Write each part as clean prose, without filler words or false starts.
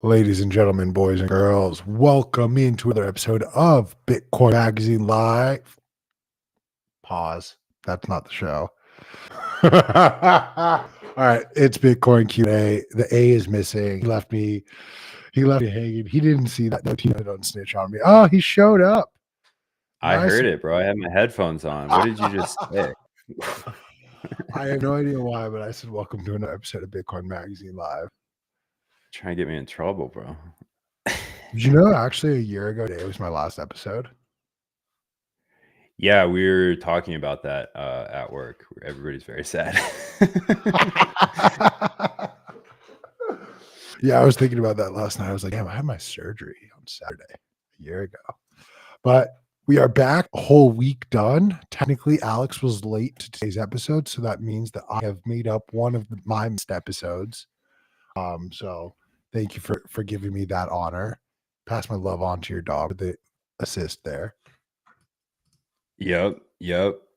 Ladies and gentlemen, boys and girls, welcome into another episode of Bitcoin Magazine Live. Pause. That's not the show. All right, it's Bitcoin Q&A. The A is missing. He left me hanging. He didn't see that. No, Tina don't snitch on me. Oh, he showed up. I Nice. heard it, bro. I had my headphones on. What did you just say? I have no idea why, but I said welcome to another episode of Bitcoin Magazine Live. Trying to get me in trouble, bro. Did you know actually a year ago today was my last episode? Yeah, we were talking about that at work. Everybody's very sad. Yeah, I was thinking about that last night. I was like, damn, I had my surgery on Saturday a year ago. But we are back, a whole week done. Technically, Alex was late to today's episode, so that means that I have made up one of my missed episodes. So thank you for giving me that honor. Pass my love on to your dog with the assist there. Yep.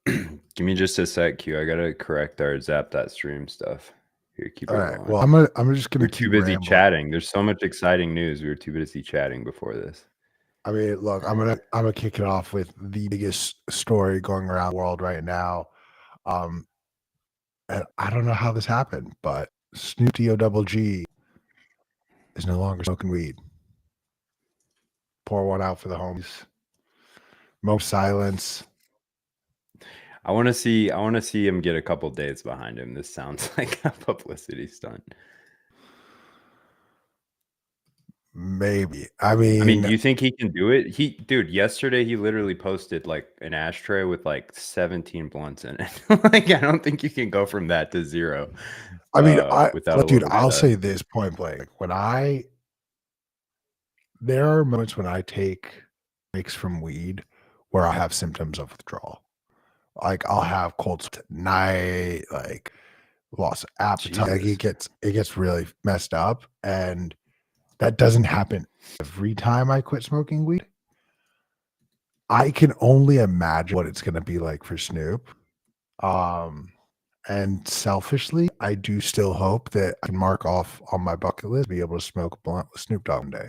Give me just a sec, Q. I gotta correct our Zap.stream stuff. Here, keep it All right. going. Well, I'm just gonna We're too busy chatting. There's so much exciting news. We were too busy chatting before this. I mean, look, I'm gonna kick it off with the biggest story going around the world right now. And I don't know how this happened, but Snoop D-O-double-G is no longer smoking weed. Pour one out for the homies. Most silence. I want to see him get a couple days behind him. This sounds like a publicity stunt. Maybe. I mean, do you think he can do it? Dude, yesterday he literally posted like an ashtray with like 17 blunts in it. Like, I don't think you can go from that to zero. I mean, I'll say this point blank. There are moments when I take breaks from weed where I have symptoms of withdrawal. Like I'll have cold sweats at night, like loss of appetite. Like it gets really messed up, and that doesn't happen every time I quit smoking weed. I can only imagine what it's going to be like for Snoop. And selfishly, I do still hope that I can mark off on my bucket list, be able to smoke a blunt with Snoop Dogg one day.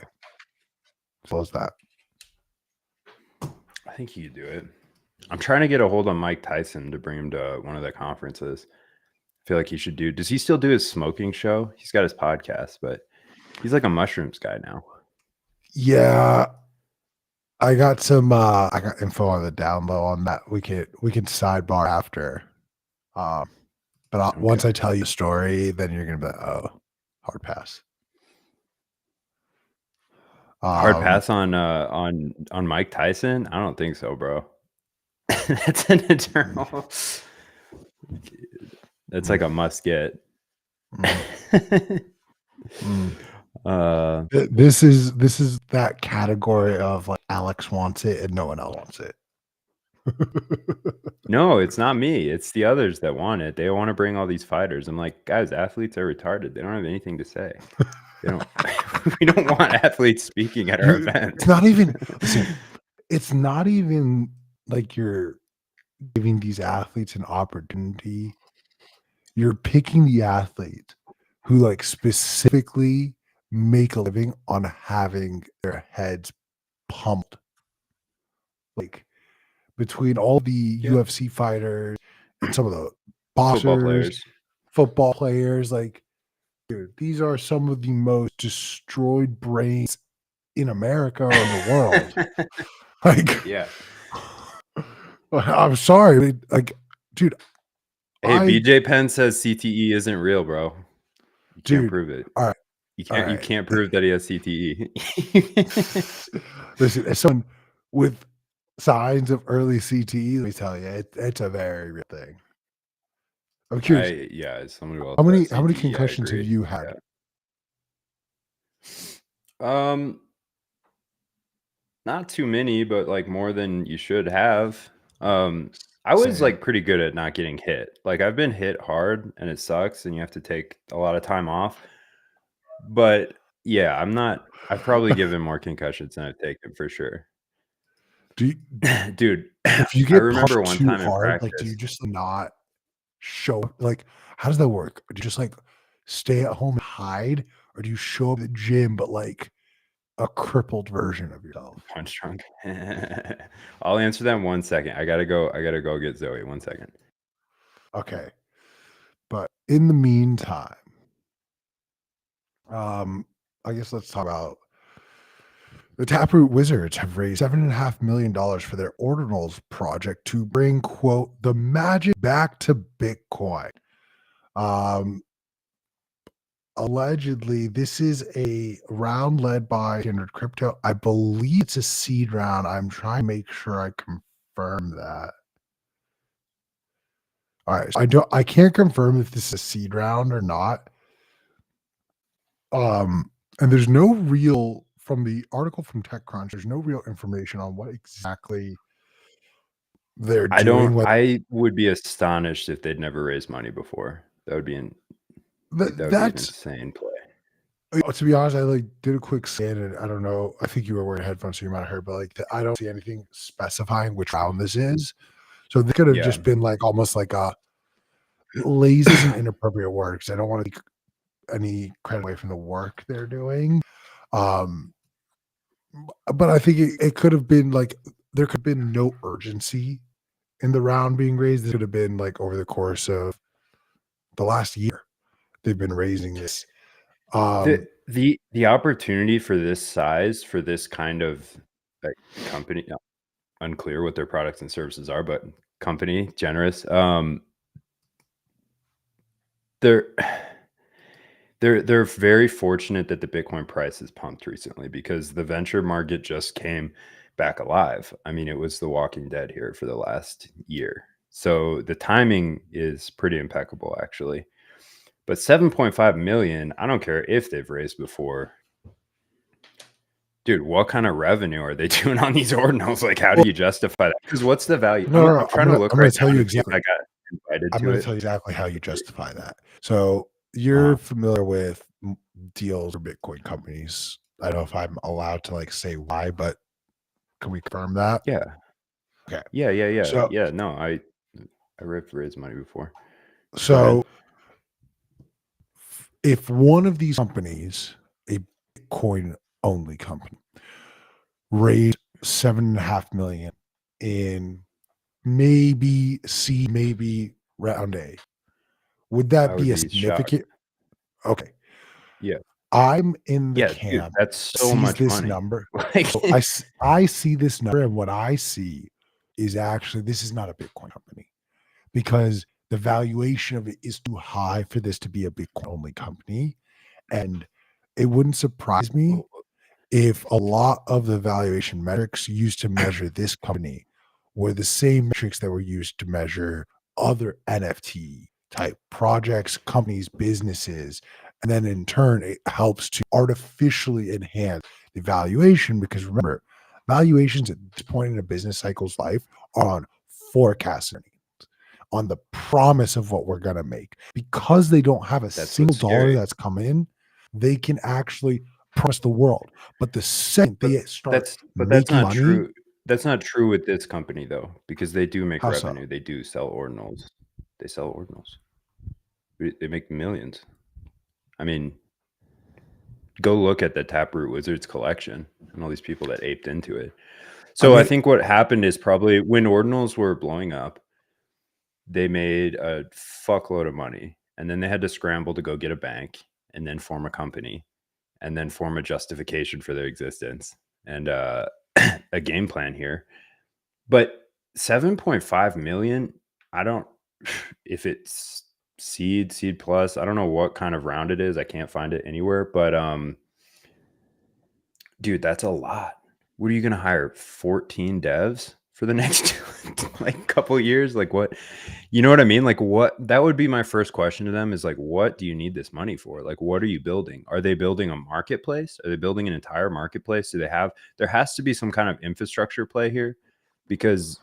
As well as that. I think you could do it. I'm trying to get a hold of Mike Tyson to bring him to one of the conferences. I feel like he should do. Does he still do his smoking show? He's got his podcast, but he's like a mushrooms guy now. Yeah. I got info on the down low on that. We can sidebar after. But once I tell you a story, then you're gonna be like, oh, hard pass. Hard pass on Mike Tyson? I don't think so, bro. That's an eternal. That's like a must get. This is that category of like Alex wants it and no one else wants it. No, it's not me. It's the others that want it. They want to bring all these fighters. I'm like, guys, athletes are retarded. They don't have anything to say. They don't. We don't want athletes speaking at our event. It's not even. Listen, it's not even like you're giving these athletes an opportunity. You're picking the athletes who like specifically make a living on having their heads pumped. Like between all the UFC fighters and some of the boxers, football players, like, dude, these are some of the most destroyed brains in America or in the world. Like, yeah. I'm sorry, like, dude. Hey, BJ Penn says CTE isn't real, bro. You can't prove it. All right. You can't prove that he has CTE. Listen, as someone with signs of early CTE, let me tell you, it's a very real thing. I'm curious. As someone who how many concussions have you had? Yeah. Not too many, but like more than you should have. I was like pretty good at not getting hit. Like I've been hit hard and it sucks and you have to take a lot of time off. But yeah, I've probably given more concussions than I've taken for sure. Dude, if you get I remember one too time hard, in practice, like do you just not show, like how does that work? Do you just like stay at home and hide, or do you show up at the gym but like a crippled version of yourself? Punch drunk. I'll answer that in 1 second. I gotta go. I gotta go get Zoe. 1 second. Okay. But in the meantime, I guess let's talk about the Taproot Wizards have raised $7.5 million for their Ordinals project to bring, quote, the magic back to Bitcoin. Um, Allegedly, this is a round led by Standard Crypto. I believe it's a seed round. I'm trying to make sure I confirm that. All right, so I can't confirm if this is a seed round or not. And there's no real from the article from TechCrunch. There's no real information on what exactly they're I doing. don't. What I would be astonished if they'd never raised money before. That would be an that's insane play. to be honest, I like did a quick scan and I don't know. I think you were wearing headphones, so you might have heard, but like I don't see anything specifying which round this is. So this could have Yeah. just been like almost like a lazy is an inappropriate word because I don't want to take any credit away from the work they're doing. But I think it could have been like there could have been no urgency in the round being raised. This could have been like over the course of the last year they've been raising this. The opportunity for this size, for this kind of like company, unclear what their products and services are, but company generous. They're they're very fortunate that the Bitcoin price has pumped recently because the venture market just came back alive. I mean, it was the Walking Dead here for the last year. So the timing is pretty impeccable, actually. But 7.5 million, I don't care if they've raised before. Dude, what kind of revenue are they doing on these ordinals? Like, how do you justify that? Because what's the value? No, I'm trying to look I'm right gonna tell now you to see if exactly. I got invited I'm to going to it. tell you exactly how you justify that. So you're familiar with deals or Bitcoin companies. I don't know if I'm allowed to like say why, but can we confirm that? Yeah. Okay. Yeah. So Yeah, no, I raised money before. Go ahead. so if one of these companies, a Bitcoin only company, raised 7.5 million in maybe C, maybe round A, would that I would be a be shocked. significant? Okay. Yeah. I'm in the Yeah, dude, camp that's so sees much this money. number. Like, So I see this number, and what I see is actually this is not a Bitcoin company because the valuation of it is too high for this to be a Bitcoin only company. And it wouldn't surprise me if a lot of the valuation metrics used to measure this company were the same metrics that were used to measure other NFT type projects, companies, businesses. And then in turn, it helps to artificially enhance the valuation because remember, valuations at this point in a business cycle's life are on forecasting, on the promise of what we're going to make. Because they don't have a that's single what's dollar scary. that's come in, they can actually promise the world. But the second But they start that's making not money, true. That's not true with this company though, because they do make how so? revenue. They do sell ordinals. They sell ordinals. They make millions. I mean, go look at the Taproot Wizards collection and all these people that aped into it. I So I mean, think what happened is probably when ordinals were blowing up, they made a fuckload of money and then they had to scramble to go get a bank and then form a company and then form a justification for their existence and a game plan here. But 7.5 million, I don't if it's seed plus, I don't know what kind of round it is. I can't find it anywhere, but dude, that's a lot. What are you going to hire 14 devs for the next like couple years? Like what? You know what I mean? Like what that would be my first question to them is like what do you need this money for? Like what are you building? Are they building a marketplace? Are they building an entire marketplace? Do they have there has to be some kind of infrastructure play here because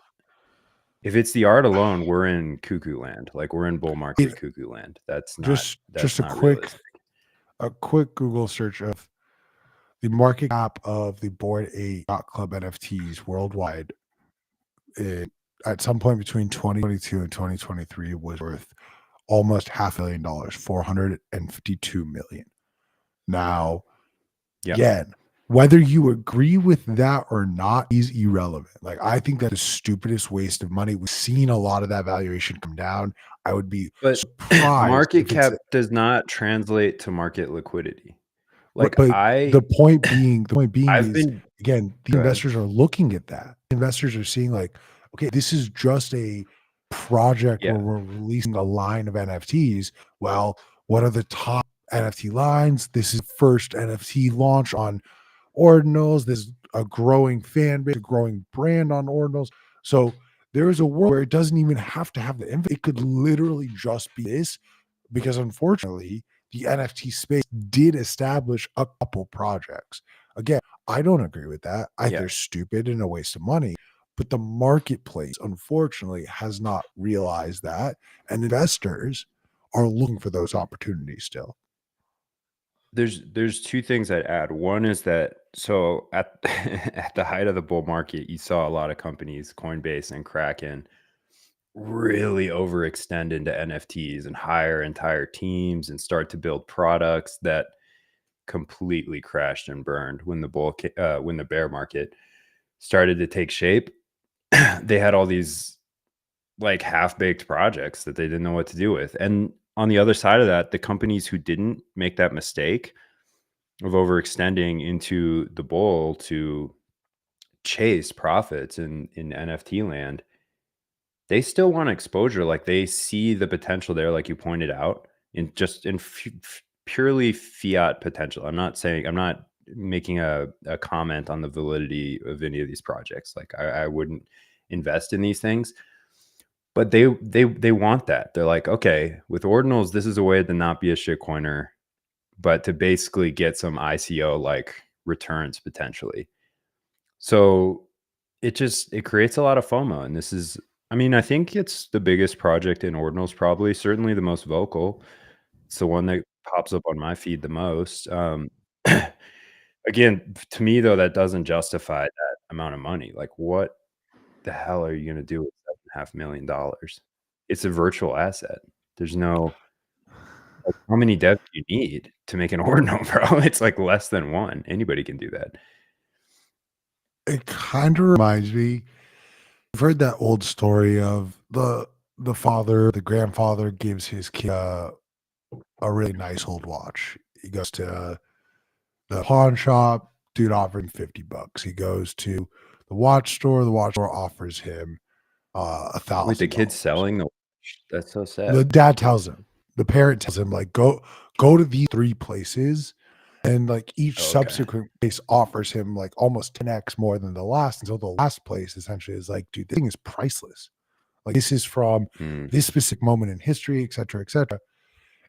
if it's the art alone, we're in cuckoo land. Like we're in bull market cuckoo land. That's just not realistic. a quick Google search of the market cap of the Bored Ape Yacht Club NFTs worldwide at some point between 2022 and 2023 was worth almost $500 million, 452 million. Now, Yeah. again, whether you agree with that or not is irrelevant. Like, I think that's the stupidest waste of money. We've seen a lot of that valuation come down. I would be But surprised market if it's cap does not translate to market liquidity. right, Like but the point being I've is, been again, the Go ahead. investors are looking at that. Investors are seeing like, okay, this is just a project where Yeah. we're releasing a line of NFTs. Well, what are the top NFT lines? This is first NFT launch on ordinals. There's a growing fan base, a growing brand on ordinals. So there is a world where it doesn't even have to have the info. It could literally just be this, because unfortunately, the NFT space did establish a couple projects. Again, I don't agree with that. I think Yeah. they're stupid and a waste of money. But the marketplace, unfortunately, has not realized that. And investors are looking for those opportunities still. There's two things I'd add. One is that so at at the height of the bull market, you saw a lot of companies, Coinbase and Kraken, really overextend into NFTs and hire entire teams and start to build products that completely crashed and burned when when the bear market started to take shape. They had all these like half-baked projects that they didn't know what to do with. And on the other side of that, the companies who didn't make that mistake of overextending into the bull to chase profits in NFT land, they still want exposure. Like they see the potential there, like you pointed out, in just in purely fiat potential. I'm not making a comment on the validity of any of these projects. Like I wouldn't invest in these things, but they want that. They're like, okay, with ordinals, this is a way to not be a shitcoiner, but to basically get some ICO like returns potentially. So it creates a lot of FOMO. And this is, I mean, I think it's the biggest project in ordinals, probably, certainly the most vocal. It's the one that pops up on my feed the most. Again, to me though, that doesn't justify that amount of money. Like what the hell are you gonna do with $7.5 million? It's a virtual asset. There's no like, how many devs do you need to make an ordinal, bro? It's like less than one. Anybody can do that. It kind of reminds me. I've heard that old story of the grandfather gives his kid a really nice old watch. He goes to the pawn shop, dude offered him $50. He goes to the watch store offers him a Wait, the thousand kid's dollars. selling the watch? That's so The sad. dad tells him, the parent tells him, like, go to these three places, and like each Oh, okay. subsequent place offers him like almost 10x more than the last, until the last place essentially is like, dude, this thing is priceless. Like this is from Mm. this specific moment in history, et cetera, et cetera.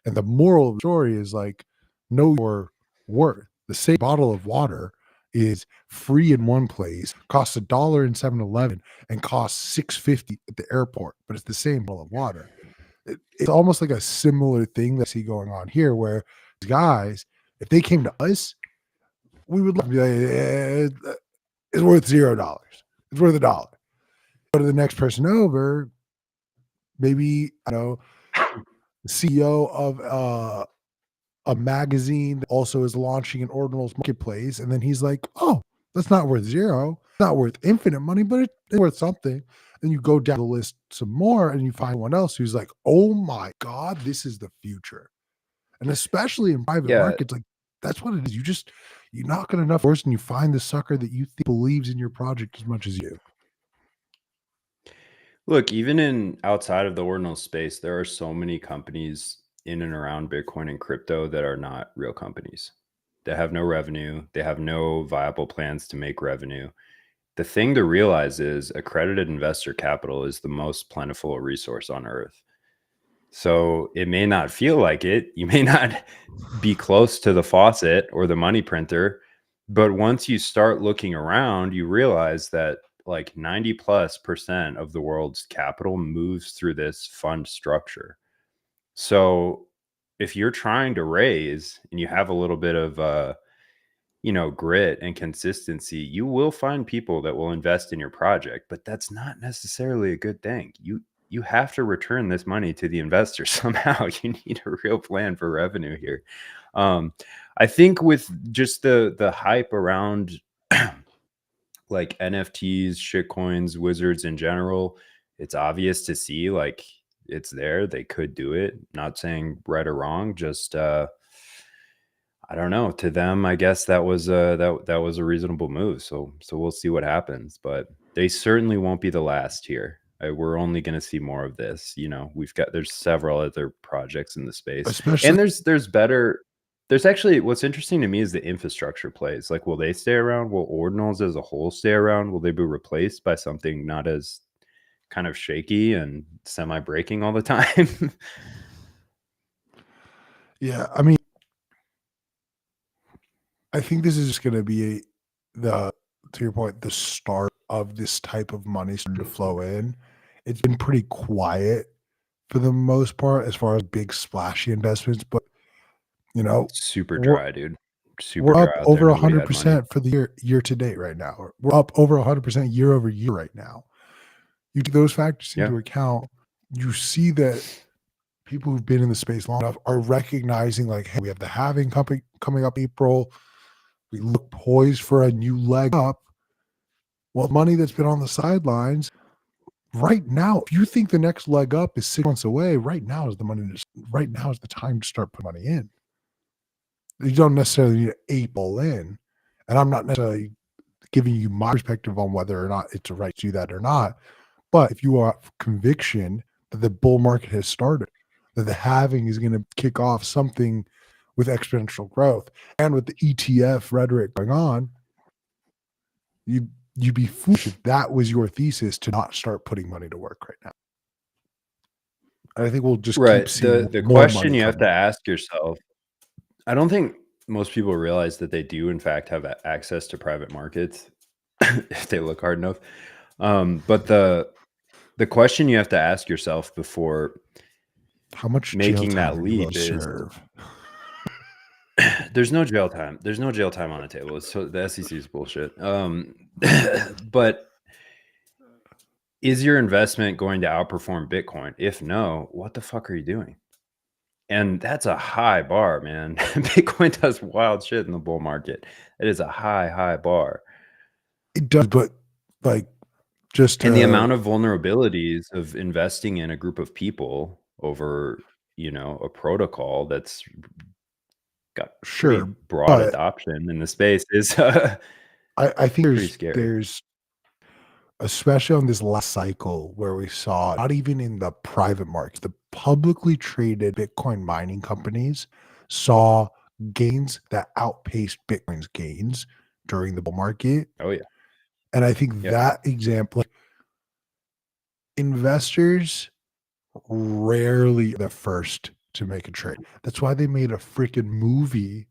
And the moral of the story is like, know your worth. The same bottle of water is free in one place, costs $1 in 7-Eleven, and costs $6.50 at the airport, but it's the same bottle of water. It's almost like a similar thing that I see going on here, where these guys, if they came to us, we would be like, it's worth $0. It's worth $1. Go to the next person over, maybe, CEO of a magazine that also is launching an ordinals marketplace, and then he's like, "Oh, that's not worth zero, not worth infinite money, but it's worth something." Then you go down the list some more, and you find one else who's like, "Oh my god, this is the future." And especially in private Yeah. markets, like that's what it is. You knock on enough doors, and you find the sucker that you think believes in your project as much as you. Look, even in outside of the ordinal space, there are so many companies in and around Bitcoin and crypto that are not real companies. They have no revenue. They have no viable plans to make revenue. The thing to realize is accredited investor capital is the most plentiful resource on earth. So it may not feel like it. You may not be close to the faucet or the money printer, but once you start looking around, you realize that like 90+% of the world's capital moves through this fund structure. So if you're trying to raise and you have a little bit of grit and consistency, you will find people that will invest in your project, but that's not necessarily a good thing. You have to return this money to the investor somehow. You need a real plan for revenue here. I think with just the hype around like NFTs, shitcoins, wizards in general, it's obvious to see like it's there. They could do it. Not saying right or wrong, just I don't know. To them, I guess that was that was a reasonable move. So we'll see what happens, but they certainly won't be the last here. We're only going to see more of this. You know, there's several other projects in the space, especially and there's better. There's actually what's interesting to me is the infrastructure plays. Like, will they stay around? Will ordinals as a whole stay around? Will they be replaced by something not as kind of shaky and semi-breaking all the time? yeah, I mean, I think this is just going to be the to your point, the start of this type of money starting to flow in. It's been pretty quiet for the most part as far as big splashy investments, but you know, Super we're dry, dude. Super we're dry up out there. over Nobody had money. 100% for the year to date right now. We're up over 100% year over year right now. You take those factors Yeah. into account, you see that people who've been in the space long enough are recognizing like, hey, we have the halving coming up April. We look poised for a new leg up. Well, money that's been on the sidelines right now, if you think the next leg up is 6 months away, right now is the money. Right now is the time to start putting money in. You don't necessarily need to ape all in, and I'm not necessarily giving you my perspective on whether or not it's a right to do that or not. But if you have conviction that the bull market has started, that the halving is going to kick off something with exponential growth, and with the ETF rhetoric going on, you'd be foolish if that was your thesis to not start putting money to work right now. I think we'll just keep Right. seeing The more question money you have come to in. ask yourself, I don't think most people realize that they do in fact have access to private markets if they look hard enough. But the question you have to ask yourself before How much jail making time that are you willing leap to is serve? there's no jail time. There's no jail time on the table. So the SEC is bullshit. But is your investment going to outperform Bitcoin? If no, what the fuck are you doing? And that's a high bar, man. Bitcoin does wild shit in the bull market. It is a high bar. It does, but like just And the amount of vulnerabilities of investing in a group of people over, a protocol that's got pretty sure, broad but adoption in the space is I think pretty scary. there's especially on this last cycle where we saw not even in the private markets, the publicly traded Bitcoin mining companies saw gains that outpaced Bitcoin's gains during the bull market. Oh yeah. And I think Yep. that example, investors rarely are the first to make a trade. That's why they made a freaking movie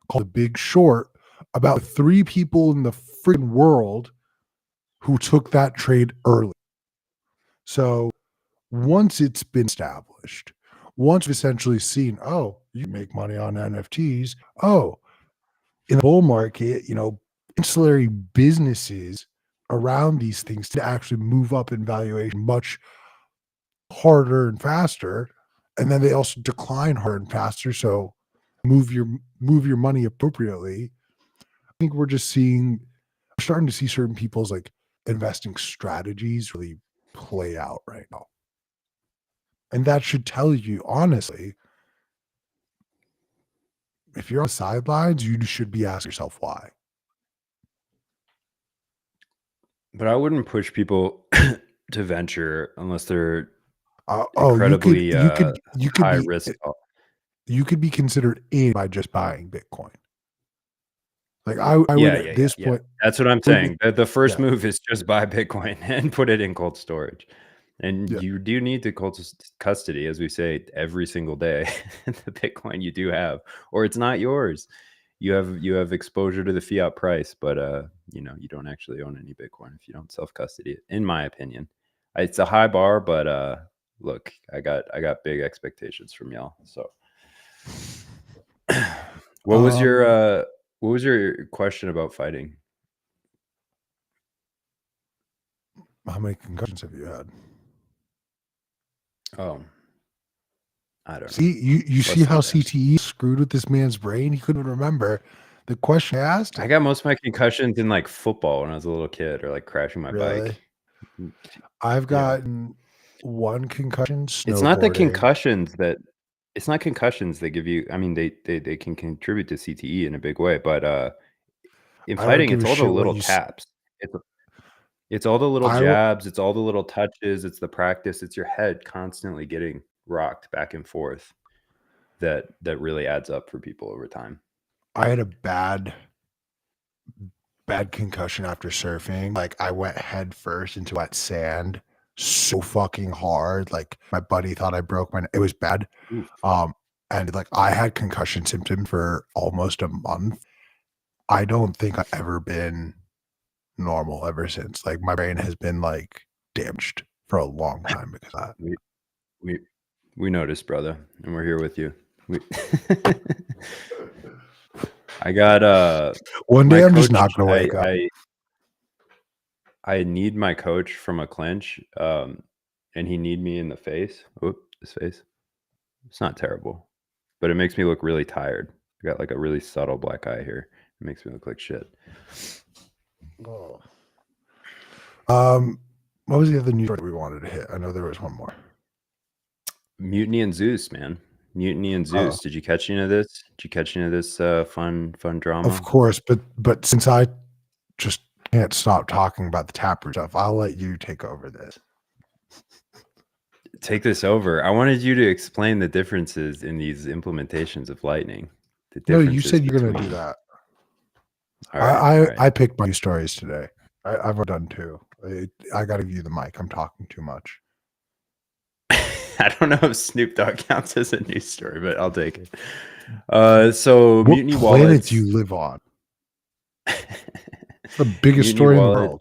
called The Big Short about three people in the freaking world who took that trade early. So once it's been established, once we've essentially seen, oh, you make money on NFTs. Oh, in the bull market, ancillary businesses around these things to actually move up in valuation much harder and faster. And then they also decline harder and faster. So move your move your money appropriately. I think we're starting to see certain people's like investing strategies really play out right now. And that should tell you, honestly, if you're on the sidelines, you should be asking yourself why. But I wouldn't push people to venture unless they're Oh, you could incredibly you could you could high be risk. you could be considered in by just buying Bitcoin. Like I would Yeah, at yeah, yeah, this yeah. point, That's what I'm I would be, saying. The first yeah, move is just buy Bitcoin and put it in cold storage. And yeah. you do need the custody, as we say every single day, the Bitcoin you do have, or it's not yours. You have exposure to the fiat price, but you don't actually own any Bitcoin if you don't self custody it. In my opinion, it's a high bar, but look, I got big expectations from y'all. So, what was your Um, what was your question about fighting? how many concussions have you had? Oh, I don't know. See, you see Less than how 10. CTE screwed with this man's brain? He couldn't remember the question I asked I him. got most of my concussions in, like, football when I was a little kid or, like, crashing my Really? bike. Mm, I've yeah. gotten one concussion It's not the snowboarding. concussions that it's not concussions that give you I mean, they can contribute to CTE in a big way, but, in I don't fighting, give it's a all the shit what little you s taps. It's it's all the little I w jabs, it's all the little touches, it's the practice, it's your head constantly getting rocked back and forth that really adds up for people over time. I had a bad concussion after surfing. Like, I went head first into wet sand so fucking hard, like, my buddy thought I broke my it was bad. Oof. Um, and, like, I had concussion symptoms for almost a month. I don't think I've ever been normal ever since. Like, my brain has been, like, damaged for a long time because of that. We we we noticed, brother, and we're here with you. We I got, One my day, I'm just coach not gonna wake up. I need my coach from a clinch, and he kneed me in the face. Oop, this face. It's not terrible, but it makes me look really tired. I got like a really subtle black eye here. It makes me look like shit. Oh. Um, what was the other news story we wanted to hit? I know there was one more. Mutiny and Zeus, man. Mutiny and Oh, Zeus. Did you catch any of this? Did you catch any of this fun of drama? course, but since I just can't stop talking about the taproot stuff, I'll let you take over this. Take this over. I wanted you to explain the differences in these implementations of Lightning. The No, you differences said you're gonna do between. that. All right, all right. I picked my news stories today. I've done two. I gotta give you the mic. I'm talking too much. I don't know if Snoop Dogg counts as a news story, but I'll take it. So What Mutiny planet do Wallets. you live on? It's the biggest Mutiny story in the Wallet. world.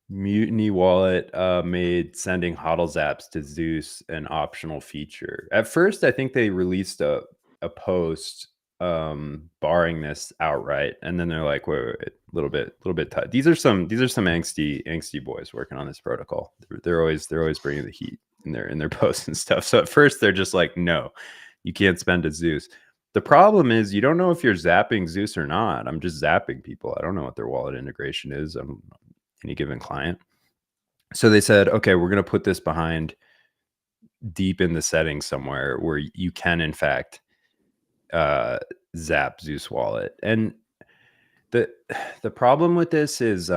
Mutiny Wallet made sending HODL zaps to Zeus an optional feature. At first, I think they released a post barring this outright, and then they're like, wait, little bit tight. These are some angsty boys working on this protocol. They're always bringing the heat in their posts and stuff. So at first, they're just like, no, you can't spend a Zeus. The problem is you don't know if you're zapping Zeus or not. I'm just zapping people. I don't know what their wallet integration is. Any given client. So they said, okay, we're going to put this behind deep in the settings somewhere where you can, in fact, zap Zeus wallet. And the problem with this is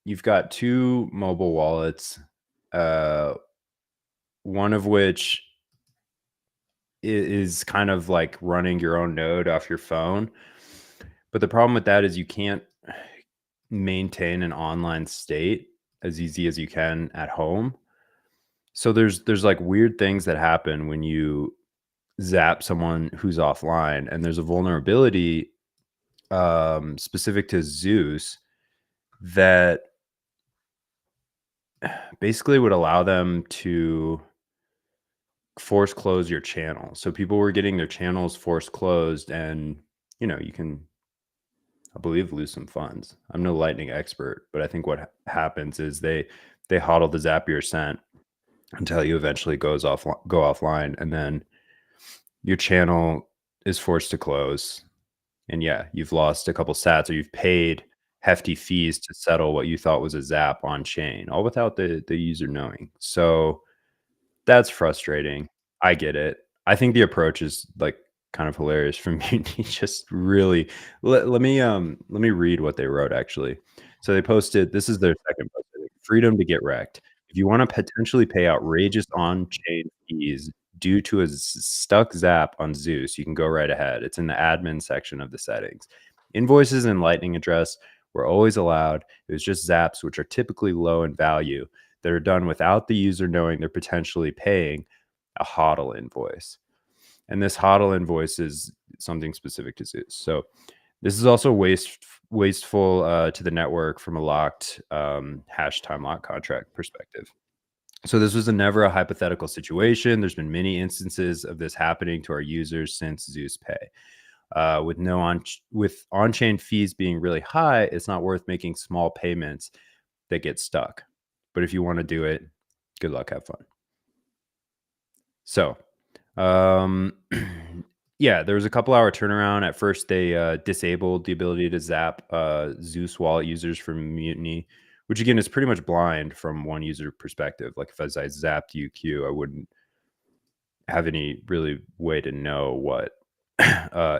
you've got two mobile wallets, one of which is kind of like running your own node off your phone. But the problem with that is you can't maintain an online state as easy as you can at home. So there's like weird things that happen when you zap someone who's offline, and there's a vulnerability specific to Zeus that basically would allow them to force close your channel. So people were getting their channels force closed, and you can, I believe, lose some funds. I'm no Lightning expert, but I think what happens is they hodl the Zapier sent until you eventually go offline, and then your channel is forced to close. And yeah, you've lost a couple sats, or you've paid hefty fees to settle what you thought was a zap on chain, all without the user knowing. So that's frustrating. I get it. I think the approach is like kind of hilarious from Mutiny. Just really let me read what they wrote actually. So they posted, this is their second post, I think, freedom to get wrecked. If you want to potentially pay outrageous on-chain fees due to a stuck zap on Zeus, you can go right ahead. It's in the admin section of the settings. Invoices and Lightning address were always allowed. It was just zaps, which are typically low in value, that are done without the user knowing they're potentially paying a HODL invoice. And this HODL invoice is something specific to Zeus. So this is also wasteful to the network from a locked hash time lock contract perspective. So this was never a hypothetical situation. There's been many instances of this happening to our users since Zeus Pay. With on-chain fees being really high, it's not worth making small payments that get stuck. But if you want to do it, good luck, have fun. So, yeah, there was a couple hour turnaround. At first, they disabled the ability to zap Zeus wallet users from Mutiny, which again is pretty much blind from one user perspective. Like if as I zapped UQ, I wouldn't have any really way to know what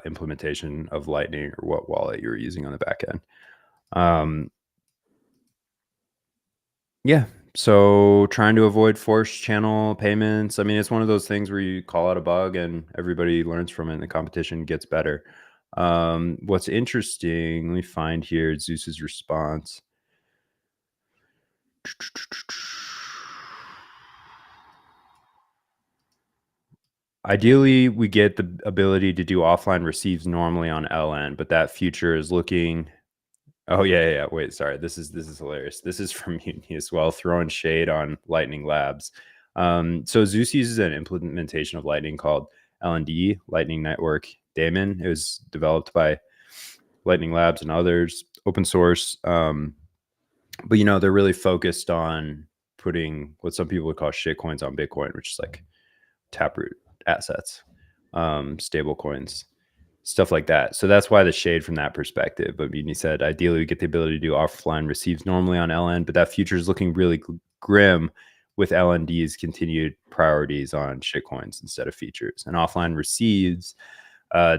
implementation of Lightning or what wallet you were using on the back end. Yeah. So trying to avoid forced channel payments. I mean, it's one of those things where you call out a bug and everybody learns from it and the competition gets better. What's interesting, let me find here Zeus's response. Ideally, we get the ability to do offline receives normally on LN, but that future is looking. Oh yeah. Wait, sorry. This is hilarious. This is from Mutiny as well, throwing shade on Lightning Labs. So Zeus uses an implementation of Lightning called LND, Lightning Network Daemon. It was developed by Lightning Labs and others, open source. But they're really focused on putting what some people would call shit coins on Bitcoin, which is like taproot assets, stable coins, stuff like that. So that's why the shade from that perspective. But Mutiny said, ideally, we get the ability to do offline receives normally on LN, but that future is looking really grim with LND's continued priorities on shitcoins instead of features. And offline receives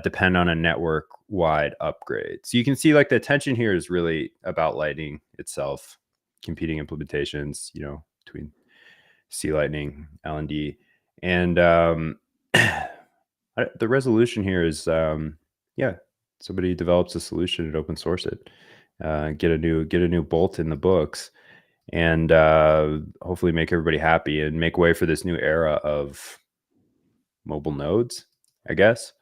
depend on a network-wide upgrade. So you can see like the attention here is really about Lightning itself, competing implementations, between C Lightning, LND, and the resolution here is somebody develops a solution and open source it, get a new bolt in the books, and hopefully make everybody happy and make way for this new era of mobile nodes, I guess.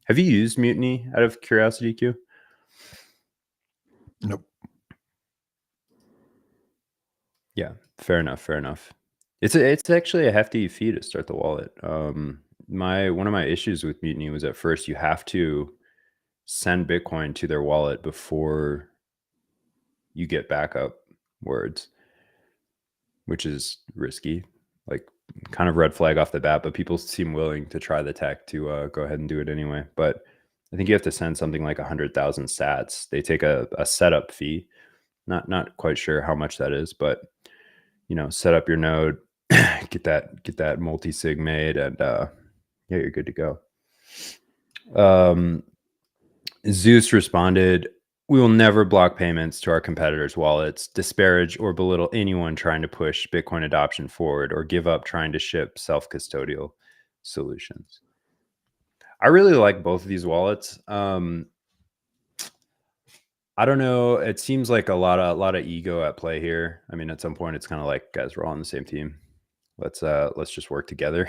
Have you used Mutiny out of curiosity, Q? Nope. Yeah, fair enough. It's actually a hefty fee to start the wallet. One of my issues with Mutiny was at first you have to send Bitcoin to their wallet before you get backup words, which is risky, like kind of red flag off the bat, but people seem willing to try the tech to go ahead and do it anyway. But I think you have to send something like 100,000 sats. They take a setup fee. Not quite sure how much that is, but set up your node, get that multi-sig made, and you're good to go. Zeus responded, "We will never block payments to our competitors' wallets, disparage or belittle anyone trying to push Bitcoin adoption forward, or give up trying to ship self-custodial solutions." I really like both of these wallets. I don't know. It seems like a lot of ego at play here. I mean, at some point, it's kind of like, guys, we're all on the same team. Let's just work together.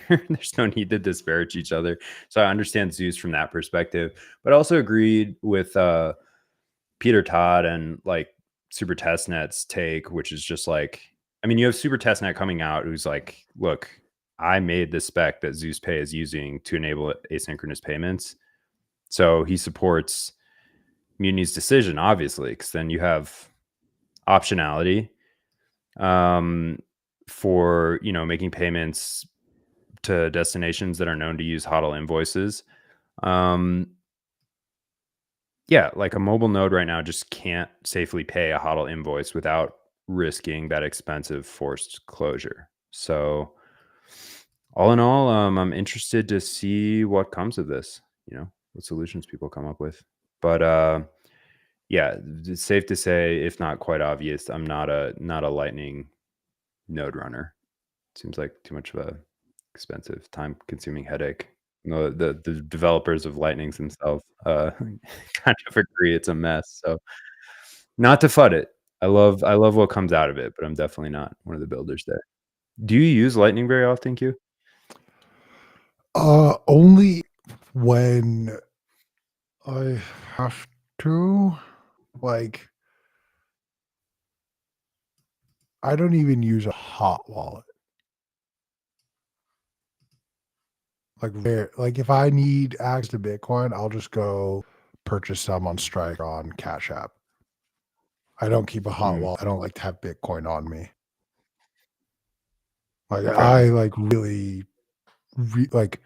There's no need to disparage each other. So I understand Zeus from that perspective, but I also agreed with Peter Todd and like Super Testnet's take, which is just like, I mean, you have Super Testnet coming out who's like, look, I made the spec that Zeus Pay is using to enable asynchronous payments. So he supports Muni's decision, obviously, because then you have optionality for making payments to destinations that are known to use HODL invoices. Like a mobile node right now just can't safely pay a HODL invoice without risking that expensive forced closure. So all in all, I'm interested to see what comes of this, what solutions people come up with. But yeah, it's safe to say, if not quite obvious, I'm not a Lightning node runner. Seems like too much of a expensive, time-consuming headache. The developers of Lightnings themselves kind of agree it's a mess. So not to FUD it. I love what comes out of it, but I'm definitely not one of the builders there. Do you use Lightning very often, Q? Only when I have to. Like, I don't even use a hot wallet. Like if I need access to Bitcoin, I'll just go purchase some on Strike or on Cash App. I don't keep a hot wallet. I don't like to have Bitcoin on me. Like Fair I enough. like really like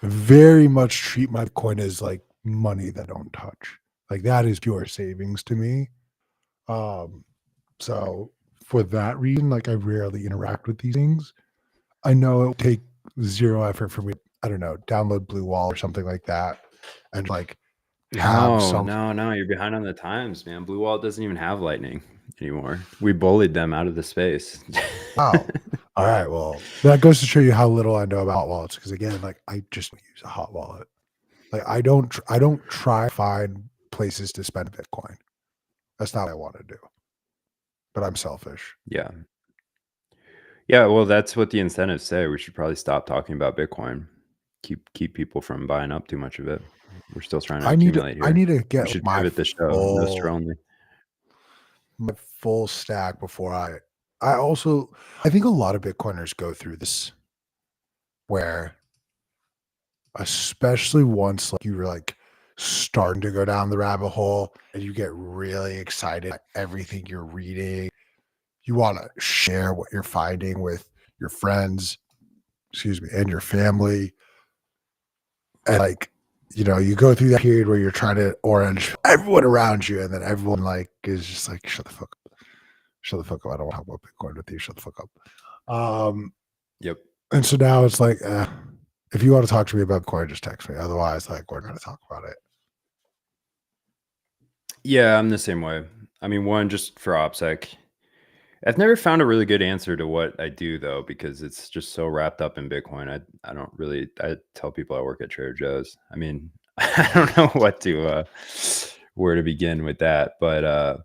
very much treat my coin as like money that I don't touch. Like that is pure savings to me. Um, so for that reason, like I rarely interact with these things. I know it'll take zero effort for me. I don't know, download Blue Wall or something like that, and like have No, some. no, no, you're behind on the times, man. Blue Wall doesn't even have lightning anymore. We bullied them out of the space. Wow. All right. Well, that goes to show you how little I know about hot wallets. Because again, like I just use a hot wallet. Like I don't try to find places to spend Bitcoin. That's not what I want to do. But I'm selfish. Yeah. Yeah, well, that's what the incentives say. We should probably stop talking about Bitcoin. Keep people from buying up too much of it. We're still trying to accumulate I here. need to We get should my pivot the show, Nostr only. my full stack before I also I think a lot of Bitcoiners go through this where especially once like you're like starting to go down the rabbit hole and you get really excited at everything you're reading. You want to share what you're finding with your friends, excuse me, and your family. And like, you know, you go through that period where you're trying to orange everyone around you, and then everyone like is just like, shut the fuck up. Shut the fuck up. I don't want to talk about Bitcoin with you. Shut the fuck up. Yep. And so now it's like, if you want to talk to me about Bitcoin, just text me. Otherwise, like, we're going to talk about it. Yeah, I'm the same way. I mean, one, just for OPSEC. I've never found a really good answer to what I do though, because it's just so wrapped up in Bitcoin. I don't really I tell people I work at Trader Joe's. I mean, I don't know what to where to begin with that. But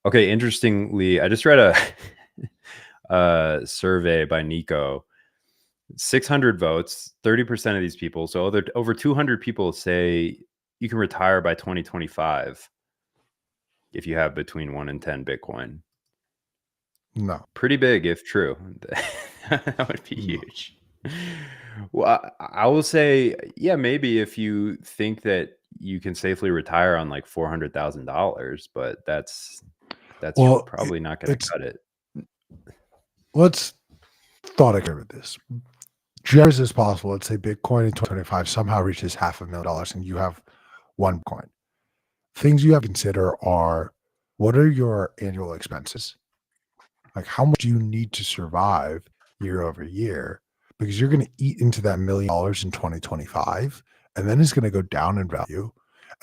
okay, interestingly, I just read a survey by Nico. 600 votes, 30% of these people, so over 200 people say you can retire by 2025 if you have between 1 and 10 Bitcoin. No. Pretty big if true. That would be No. huge. Well, I will say, yeah, maybe if you think that you can safely retire on like $400,000, but that's Well, probably not going to it's cut it. let's thought experiment this. Just as possible, let's say Bitcoin in 2025 somehow reaches $500,000 and you have one coin. Things you have to consider are what are your annual expenses? Like how much do you need to survive year over year? Because you're going to eat into that $1,000,000 in 2025 and then it's going to go down in value.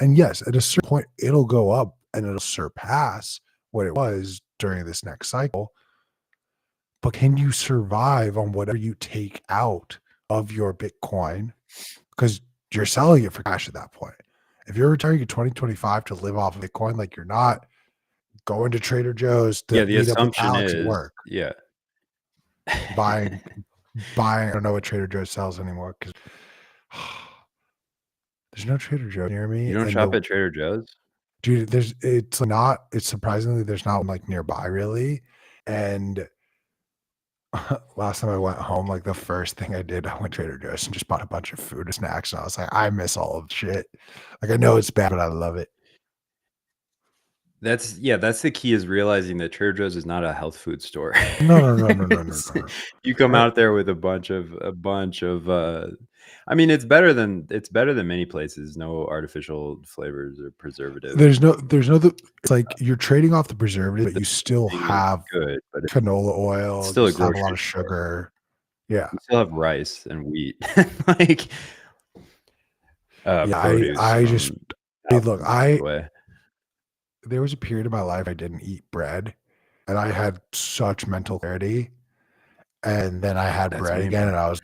And yes, at a certain point, it'll go up and it'll surpass what it was during this next cycle. But can you survive on whatever you take out of your Bitcoin? Because you're selling it for cash at that point. If you're retiring in 2025 to live off of Bitcoin, like you're not going to Trader Joe's to Yeah, the meet up with assumption Alex at is, work, yeah. buying, buying. I don't know what Trader Joe's sells anymore because there's no Trader Joe near You me. don't And shop at Trader Joe's? dude, it's surprisingly, there's not like nearby really. And last time I went home, like the first thing I did, I went to Trader Joe's and just bought a bunch of food and snacks. And I was like, I miss all of shit. Like I know it's bad, but I love it. That's the key, is realizing that Trader Joe's is not a health food store. No, no, no, no, no, no, It's- no, you come no. out there with a bunch of I mean, it's better than many places. No artificial flavors or preservatives. It's like you're trading off the preservative, but The you still thing is have good, but canola it's oil, you still a still have a lot grocery of store. sugar. Yeah. You still have rice and wheat, like Yeah. produce I just, from look, thousands of miles away. there was a period of my life I didn't eat bread and I had such mental clarity. And then I had That's bread me, again man. and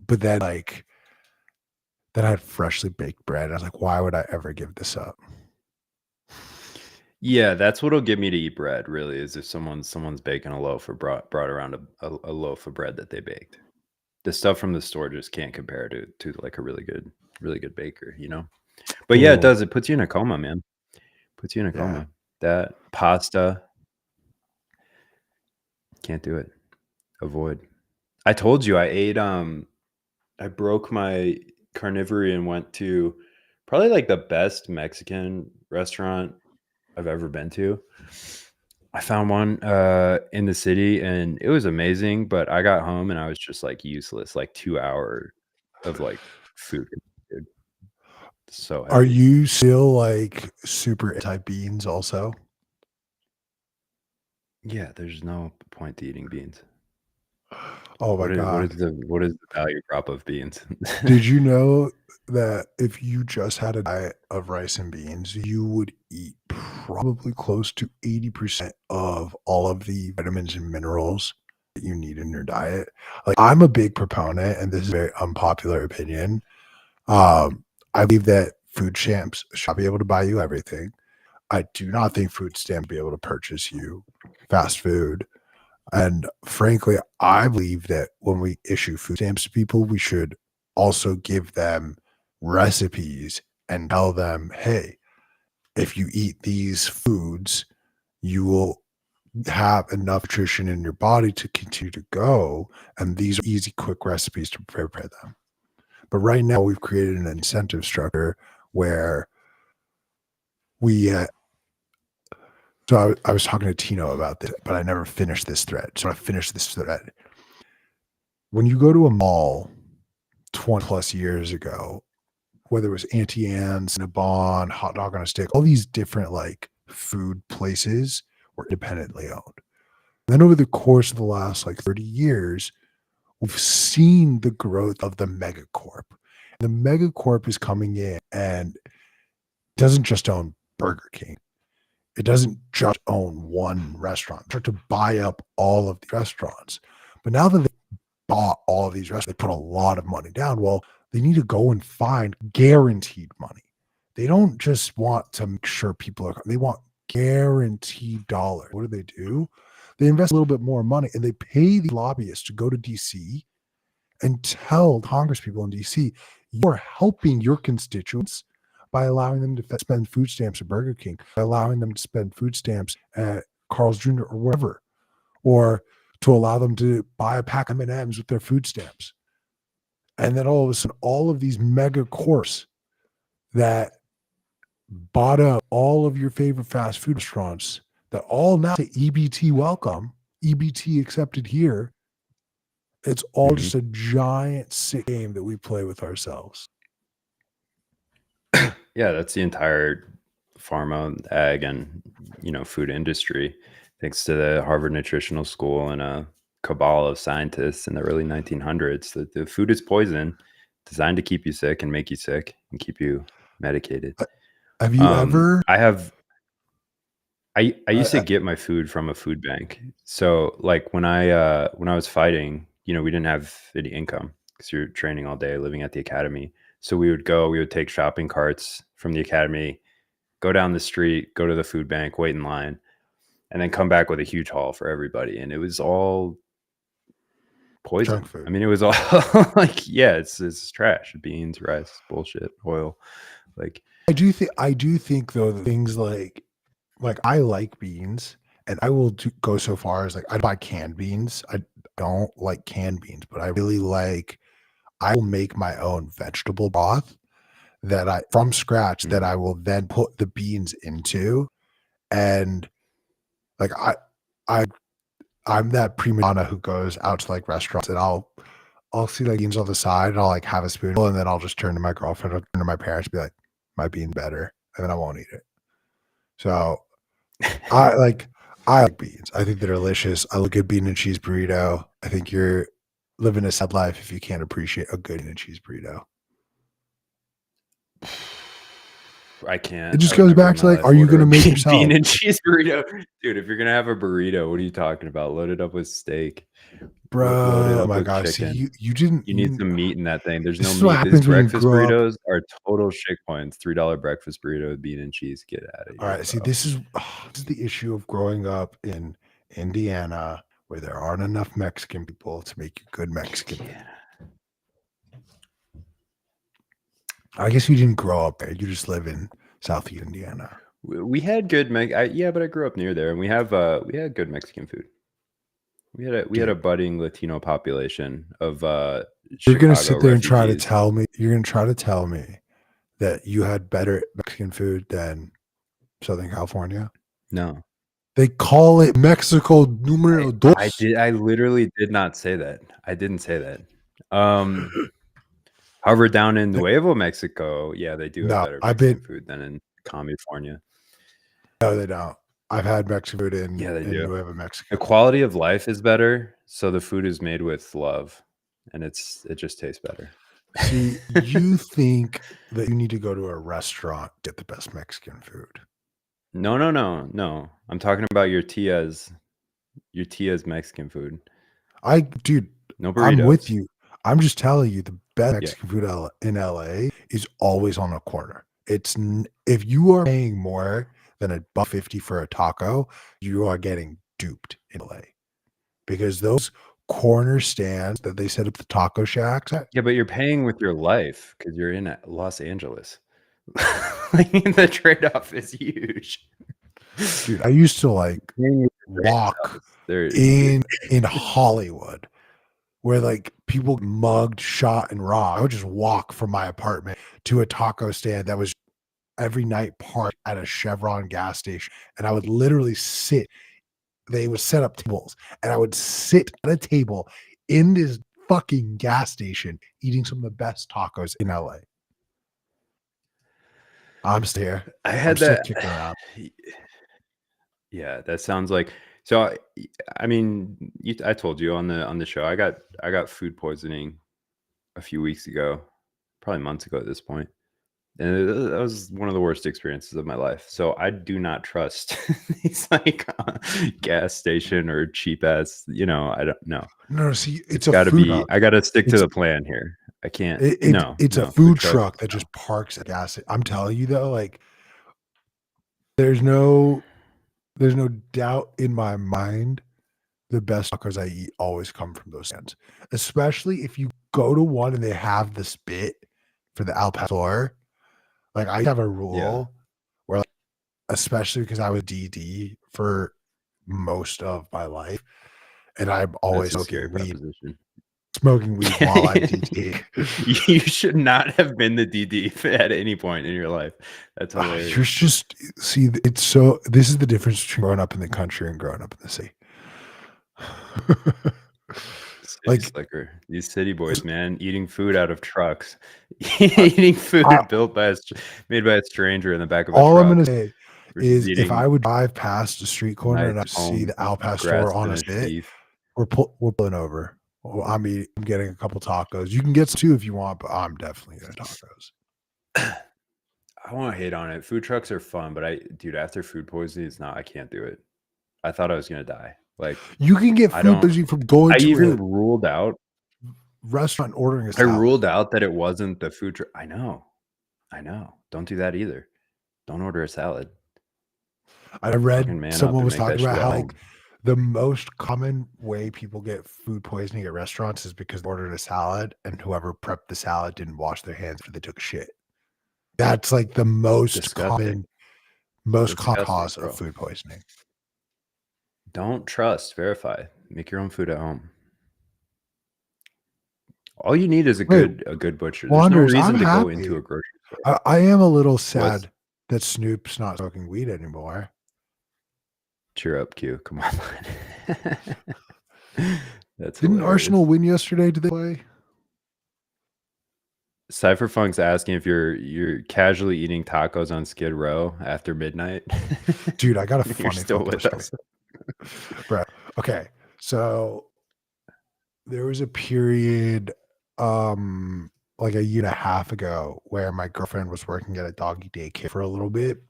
but then like, then I had freshly baked bread. I was like, why would I ever give this up? Yeah, that's what'll get me to eat bread, really, is if someone's baking a loaf or brought around a loaf of bread that they baked. The stuff from the store just can't compare to like a really good baker, you know? But yeah, it Ooh, does. It puts you in a coma, man. Puts you in a yeah. coma. That pasta, can't do it. Avoid. I told you I broke my carnivory and went to probably like the best Mexican restaurant I've ever been to. I found one in the city and it was amazing, but I got home and I was just like useless, like 2 hour of like food. Dude, so Are heavy. you still like super anti beans also? Yeah, there's no point to eating beans. Oh my What god. is the value prop of beans? Did you know that if you just had a diet of rice and beans, you would eat probably close to 80% of all of the vitamins and minerals that you need in your diet? Like, I'm a big proponent, and this is a very unpopular opinion. I believe that food stamps should be able to buy you everything. I do not think food stamps be able to purchase you fast food. And frankly, I believe that when we issue food stamps to people, we should also give them recipes and tell them, hey, if you eat these foods, you will have enough nutrition in your body to continue to go. And these are easy, quick recipes to prepare them. But right now, we've created an incentive structure where we I was talking to Tino about this, but I never finished this thread. So I finished this thread. When you go to a mall 20 plus years ago, whether it was Auntie Anne's, Cinnabon, Hot Dog on a Stick, all these different like food places were independently owned. Then over the course of the last like 30 years, we've seen the growth of the megacorp. The megacorp is coming in and doesn't just own Burger King. It doesn't just own one restaurant. Start to buy up all of the restaurants. But now that they bought all of these restaurants, they put a lot of money down. Well, they need to go and find guaranteed money. They don't just want to make sure people are, they want guaranteed dollars. What do? They invest a little bit more money and they pay the lobbyists to go to DC and tell Congress people in DC, you're helping your constituents by allowing them to spend food stamps at Burger King, by allowing them to spend food stamps at Carl's Jr. or whatever, or to allow them to buy a pack of M&Ms with their food stamps. And then all of a sudden, all of these mega corps that bought up all of your favorite fast food restaurants that all now say EBT welcome, EBT accepted here. It's all Mhm. just a giant sick game that we play with ourselves. Yeah, that's the entire pharma, ag, and food industry, thanks to the Harvard Nutritional School and a cabal of scientists in the early 1900s. That the food is poison, designed to keep you sick and make you sick and keep you medicated. Have you ever? I have. I used to Uh, get my food from a food bank. So like when I was fighting, we didn't have any income because you're training all day, living at the academy. So we would take shopping carts from the academy, go down the street, go to the food bank, wait in line, and then come back with a huge haul for everybody. And it was all junk poison. I food. mean, it was all like, yeah, it's trash, beans, rice, bullshit, oil. Like, I do think though that things like I like beans, and I will go so far as like I buy canned beans. I don't like canned beans, but I really like. I will make my own vegetable broth that I from scratch that mhm. I will then put the beans into, and like I I'm that prima donna who goes out to like restaurants and I'll see like beans on the side and I'll like have a spoonful and then I'll just turn to my girlfriend or turn to my parents and be like, my bean better, and then I won't eat it. So I like I like beans. I think they're delicious. I like a good bean and cheese burrito. I think you're living a sad life if you can't appreciate a good bean and cheese burrito. I It can't. I just would goes never back in to my like, life are you order gonna a make bean yourself? and cheese burrito. Dude, if you're gonna have a burrito, what are you talking about? Load it up with steak. Load it Bro, oh up my with gosh. See, chicken. you You need didn't some meat in that thing. There's no this is what meat. These happens when you breakfast grow up. burritos are total shit coins. $3 breakfast burrito with bean and cheese. Get out of All here, right, see, bro. this is the issue of growing up in Indiana where there aren't enough Mexican people to make you good Mexican food. Yeah. I guess you didn't grow up there. You just live in Southeast Indiana. We had good yeah, but I grew up near there, and we had good Mexican food. We had a Dude, budding Latino population of you're gonna Chicago sit there and try to refugees. tell me you're gonna try to tell me that you had better Mexican food than Southern California? No. They call it Mexico numero dos. I literally did not say that. I didn't say that. However, down in Nuevo Mexico, yeah, they do have No, better I've Mexican been. food than in California. No, they don't. I've had Mexican food Yeah, they in do. Nueva The Mexico. quality of life is better, so the food is made with love, and it just tastes better. See, you think that you need to go to a restaurant to get the best Mexican food? No. I'm talking about your tia's Mexican food. Dude, No I'm with burritos. you. I'm just telling you, the best Yeah. Mexican food in LA is always on a corner. If you are paying more than $1.50 for a taco, you are getting duped in LA because those corner stands that they set up the taco shacks at, Yeah, but you're paying with your life because you're in Los Angeles. Like, the trade-off is huge. dude, I used to like Paying with your brain walk cells. You're in Hollywood where like people mugged, shot, and robbed. I would just walk from my apartment to a taco stand that was every night parked at a Chevron gas station, and I would literally sit. They would set up tables, and I would sit at a table in this fucking gas station eating some of the best tacos in LA. I'm still here. I I'm had still that. kicking around. Yeah, that sounds like so. I mean, I told you on the show. I got food poisoning a few weeks ago, probably months ago at this point, and that was one of the worst experiences of my life. So I do not trust these like gas station or cheap ass. I don't know. No, see, it's It's a got to food be. truck. I got to stick to It's the plan here. I can't. No, it's a no food food truck. truck that No. just parks at gas. I'm telling you though, like there's no doubt in my mind the best tacos I eat always come from those stands. Especially if you go to one and they have the spit for the al pastor. Like I have a Yeah, rule where, like, especially because I was DD for most of my life, and I'm always that's a scary proposition. smoking weed while I'm DD. You should not have been the DD at any point in your life. That's You're hilarious. just see. It's so. This is the difference between growing up in the country and growing up in the city. City Like slicker. These city boys, man, eating food out of trucks, I, eating I, food made by a stranger in the back of a all I'm gonna truck say versus is if I eating would drive past a street corner nice and I see home the al pastor grass on a finished spit, beef. we're pulling over. Well, I'm getting a couple tacos. You can get some too if you want, but I'm definitely getting tacos. I want to hate on it. Food trucks are fun, but dude, after food poisoning, I can't do it. I thought I was gonna die. Like, You can get I food don't. poisoning from going I to even a ruled out. restaurant and ordering a I salad. ruled out that it wasn't the food truck. I know. Don't do that either. Don't order a salad. I read Fucking man up someone and was make that talking shit about at how like home. the most common way people get food poisoning at restaurants is because they ordered a salad and whoever prepped the salad didn't wash their hands after they took a shit. That's like the Disgusting. most common Disgusting, cause of bro. food poisoning. Don't trust, verify. Make your own food at home. All you need is a Wait, good butcher. There's no Wanderers, I'm reason to go into happy. a grocery store. I am a little What's sad that Snoop's not smoking weed anymore. cheer up, Q? Come on. That's Didn't hilarious. Arsenal win yesterday? Did they play? Cypherfunk's asking if you're casually eating tacos on Skid Row after midnight. Dude, I got a You're funny still fucking with story. us. Bro. Okay. So there was a period like a year and a half ago where my girlfriend was working at a doggy daycare for a little bit,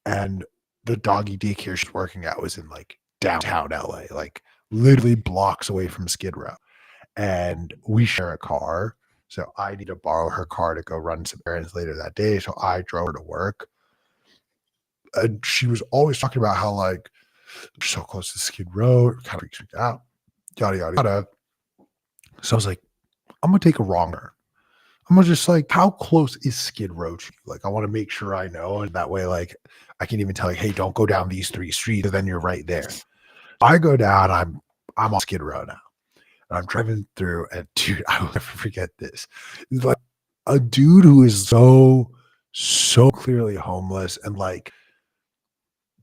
and the doggy daycare she's working at was in like downtown LA, like literally blocks away from Skid Row. And we share a car. So I need to borrow her car to go run some errands later that day. So I drove her to work. And she was always talking about how like we're so close to Skid Row, it kind of freaks me out, yada yada yada. So I was like, I'm gonna take a wrong turn. I'm gonna just like, how close is Skid Row to you? Like, I want to make sure I know, and that way, like, I can even tell like, hey, don't go down these 3 streets, and then you're right there. I go down, I'm on Skid Row now. And I'm driving through, and dude, I will never forget this. It's like a dude who is so clearly homeless and like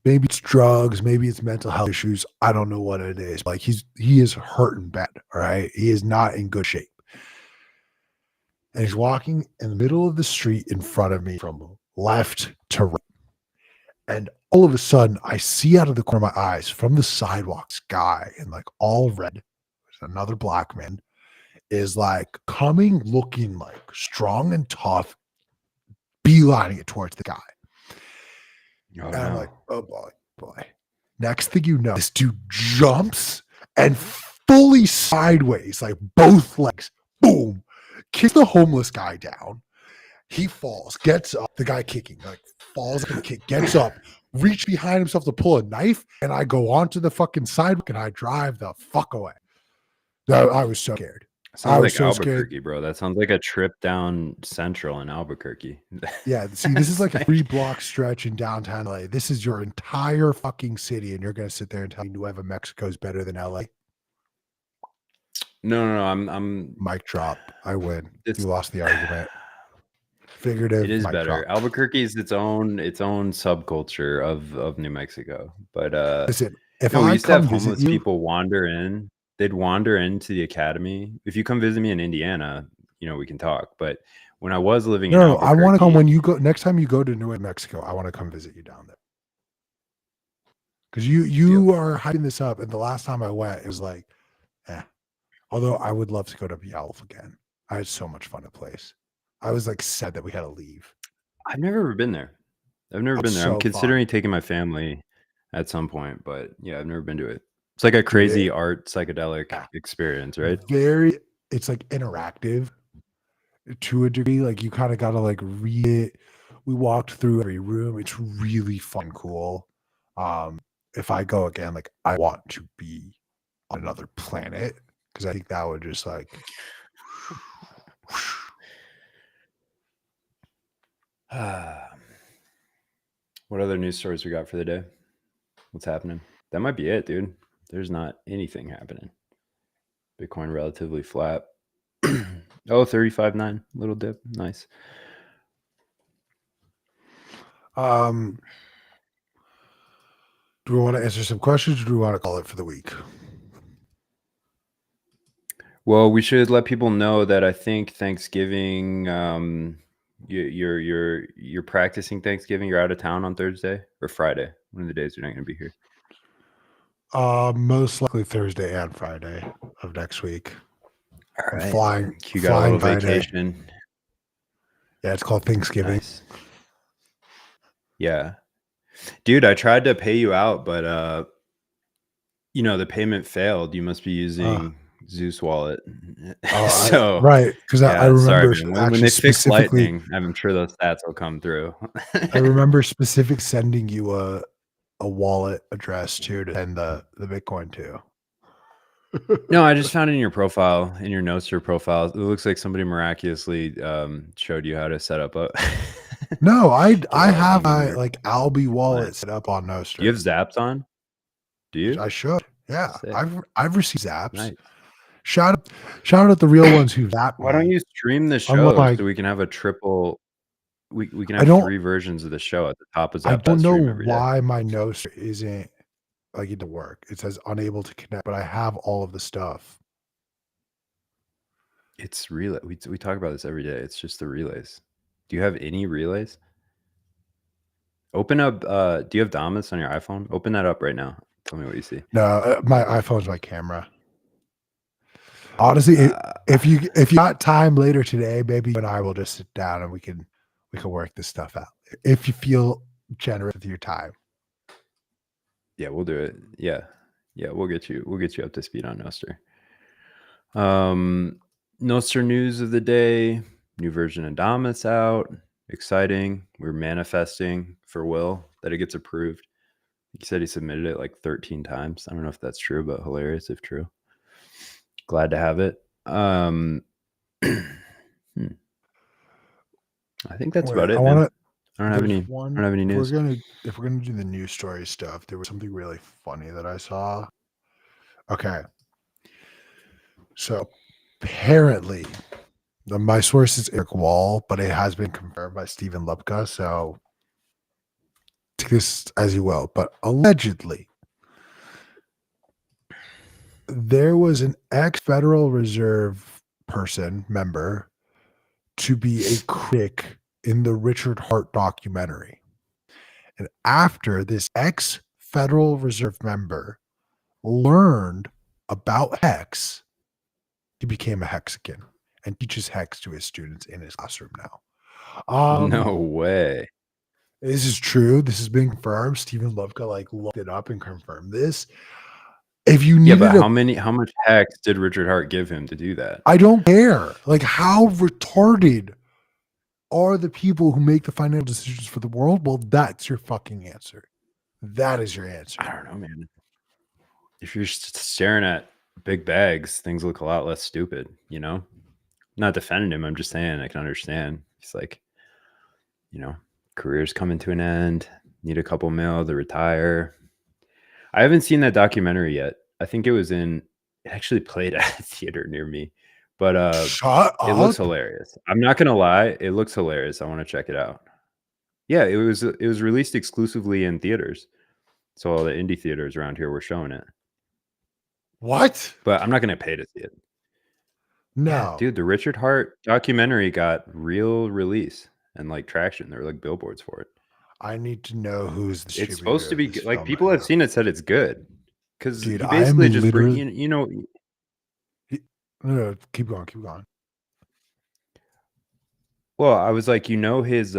Maybe it's drugs, maybe it's mental health issues. I don't know what it is. Like he is hurting bad. All right. He is not in good shape. And he's walking in the middle of the street in front of me from left to right. And all of a sudden, I see out of the corner of my eyes from the sidewalk, this guy in like all red, another black man, is like coming looking like strong and tough, beelining it towards the guy. Oh And I'm like, no. oh boy. Next thing you know, this dude jumps and fully sideways, like both legs, boom, kicks the homeless guy down. He falls, gets up, the guy kicking, like falls up and kick, gets up, reach behind himself to pull a knife, and I go onto the fucking sidewalk and I drive the fuck away. I was so scared. I Sounds was like so scared. Albuquerque, bro. That sounds like a trip down Central in Albuquerque. Yeah, see, this is like a 3-block stretch in downtown LA. This is your entire fucking city, and you're gonna sit there and tell me Nueva Mexico is better than LA. No. I'm. Mic drop. I win. It's You lost the argument. it Figurative is mic better. drop. Albuquerque is its own subculture of New Mexico. But Listen, if no, we I used to have come visit homeless you, people wander in. They'd wander into the academy. If you come visit me in Indiana, we can talk. But when I was living in no, I want to come Albuquerque, when you go next time you go to New Mexico. I want to come visit you down there because deal. you are hyping this up, and the last time I went, it was like, eh. Although I would love to go to Yelf again. I had so much fun at place. I was like sad that we had to leave. I've never been there. I've never been there. I'm So considering fun, taking my family at some point, but yeah, I've never been to it. It's like a dude. crazy art psychedelic Yeah, experience, right? very. It's like interactive to a degree. Like you kind of got to like read it. We walked through every room. It's really fun, cool. If I go again, like I want to be on another planet because I think that would just like. What other news stories we got for the day? What's happening? That might be it, dude. There's not anything happening. Bitcoin relatively flat. Oh, 35.9, little dip. Nice. Do we want to answer some questions or do we want to call it for the week? Well, we should let people know that I think Thanksgiving, you're practicing Thanksgiving. You're out of town on Thursday or Friday. One of the days you're not going to be here. Most likely Thursday and Friday of next week. All I'm right. flying. You got a little Friday. vacation. Yeah, it's called Thanksgiving. Nice. Yeah. Dude, I tried to pay you out, but the payment failed. You must be using Zeus wallet. So right, because yeah, I remember sorry, man. When they fix specifically. Lightning, I'm sure those stats will come through. I remember specific sending you a wallet address too to send the Bitcoin to. No, I just found it in your profile, in your Nostr profile. It looks like somebody miraculously showed you how to set up a. No, I have Lightning in my your like Albi wallet client. set up on Nostr. Do you have Zaps on? Do you? I should. Yeah, Sick. I've received Zaps. Nice. Shout out the real ones who zap me. Why don't you stream the show so we can have a triple? We can have 3 versions of the show at the top of Zapbot. I don't know stream every day. why my Nostr isn't like it to work. It says unable to connect, but I have all of the stuff. It's relay. We talk about this every day. It's just the relays. Do you have any relays? Open up. Do you have Damus on your iPhone? Open that up right now. Tell me what you see. No, my iPhone's my camera. Honestly, if you got time later today, maybe you and I will just sit down and we can work this stuff out. If you feel generous with your time. Yeah, we'll do it. Yeah, we'll get you up to speed on Nostr. Nostr news of the day: new version of Damus out. Exciting. We're manifesting for Will that it gets approved. He said he submitted it like 13 times. I don't know if that's true, but hilarious if true. Glad to have it. I think that's about it. I don't have any news. If we're gonna do the news story stuff, there was something really funny that I saw. Okay. So apparently, my source is Eric Wall, but it has been confirmed by Stephen Lupka. So take this as you will, but allegedly, there was an ex-Federal Reserve person member to be a critic in the Richard Hart documentary. And after this ex-Federal Reserve member learned about hex, he became a hexican and teaches hex to his students in his classroom now. No way. This is true. This has been confirmed. Stephen Lovka looked it up and confirmed this. If you Yeah, needed but how much hex did Richard Hart give him to do that? I don't care. Like, how retarded are the people who make the financial decisions for the world? Well, that's your fucking answer. That is your answer. I don't know, man. If you're staring at big bags, things look a lot less stupid, you know? Not defending him. I'm just saying I can understand. He's like, you know, career's coming to an end, need a couple mil to retire. I haven't seen that documentary yet. I think it actually played at a theater near me, but Shut it looks up. hilarious. I'm not gonna lie, it looks hilarious. I want to check it out. Yeah, it was released exclusively in theaters, so all the indie theaters around here were showing it. What? But I'm not gonna pay to see it. Yeah, No. dude, the Richard Hart documentary got real release and traction. There were billboards for it. I need to know who's the It's supposed distributor to of be this like film people right have now. seen it, said it's good because Dude, he I am basically just literally. No, keep going. Keep going. Well, I was like, his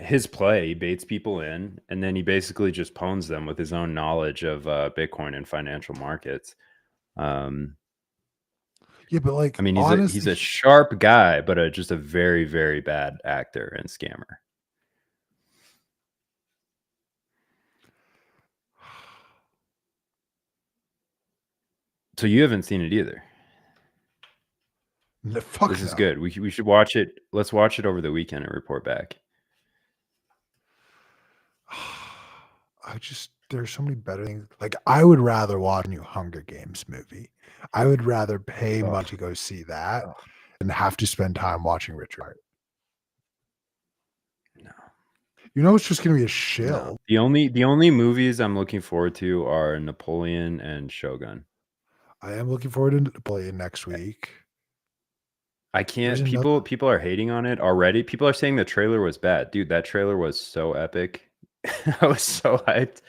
his play, he baits people in, and then he basically just pwns them with his own knowledge of Bitcoin and financial markets. Yeah, but I mean, he's honestly, a sharp guy, but just a very, very bad actor and scammer. So you haven't seen it either. fuck This is no. good. We should watch it. Let's watch it over the weekend and report back. There's so many better things. Like, I would rather watch a new Hunger Games movie. I would rather pay money to go see that than have to spend time watching Richard Hart. No. You know, it's just gonna be a No. shill. The only movies I'm looking forward to are Napoleon and Shogun. I am looking forward to Napoleon next week. I can't. People are hating on it already. People are saying the trailer was bad, dude. That trailer was so epic. I was so hyped.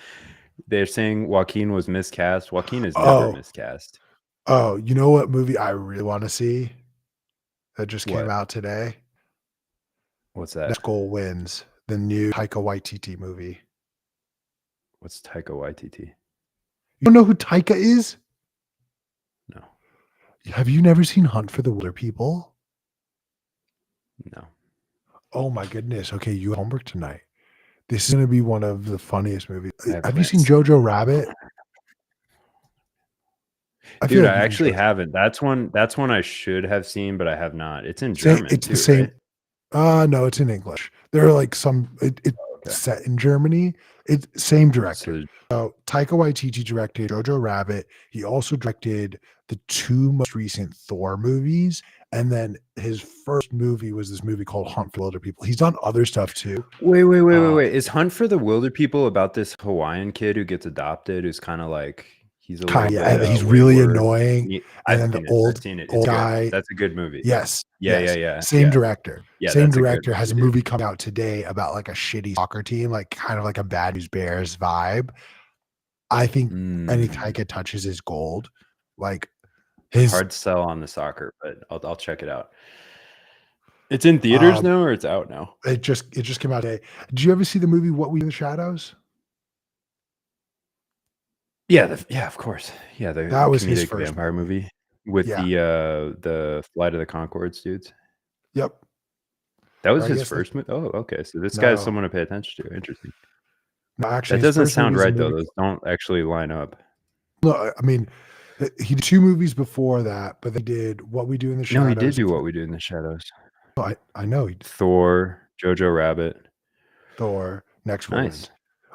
They're saying Joaquin was miscast. Joaquin is never miscast. Oh, you know what movie I really want to see that just came out today? What's that? Next Goal Wins, the new Taika Waititi movie. What's Taika Waititi? You don't know who Taika is? No. Have you never seen Hunt for the Wilder People? No. Oh my goodness. Okay, you have homework tonight. This is going to be one of the funniest movies. Have you seen Jojo Rabbit? Dude, I actually haven't. That's one I should have seen, but I have not. It's in German. It's too, the same. Right? No, it's in English. There are it's set in Germany. It's same director. So Taika Waititi directed Jojo Rabbit. He also directed the two most recent Thor movies. And then his first movie was this movie called Hunt for the Wilder People. He's done other stuff too. Wait. Is Hunt for the Wilder People about this Hawaiian kid who gets adopted, who's kind of like he's a little bit, he's really annoying. I've and then the old guy. Good. That's a good movie. Yes. Yeah. Same director. Yeah, same director has a movie coming out today about a shitty soccer team, kind of like a Bad News Bears vibe. I think any Taika touches is gold. Hard sell on the soccer, but I'll check it out. It's in theaters now, or it's out now? It just came out today. Did you ever see the movie What We Do in the Shadows? Yeah, of course. Yeah, that was his first vampire movie with the Flight of the Conchords dudes. Yep. That was his first movie. Oh, okay. So this guy's someone to pay attention to. Interesting. No, actually, that doesn't sound right though. Those don't actually line up. No, I mean, he did two movies before that, but they did What We Do in the Shadows. No, he did do What We Do in the Shadows. Oh, I know. Thor, Jojo Rabbit. Thor, Next Goal Wins. Nice.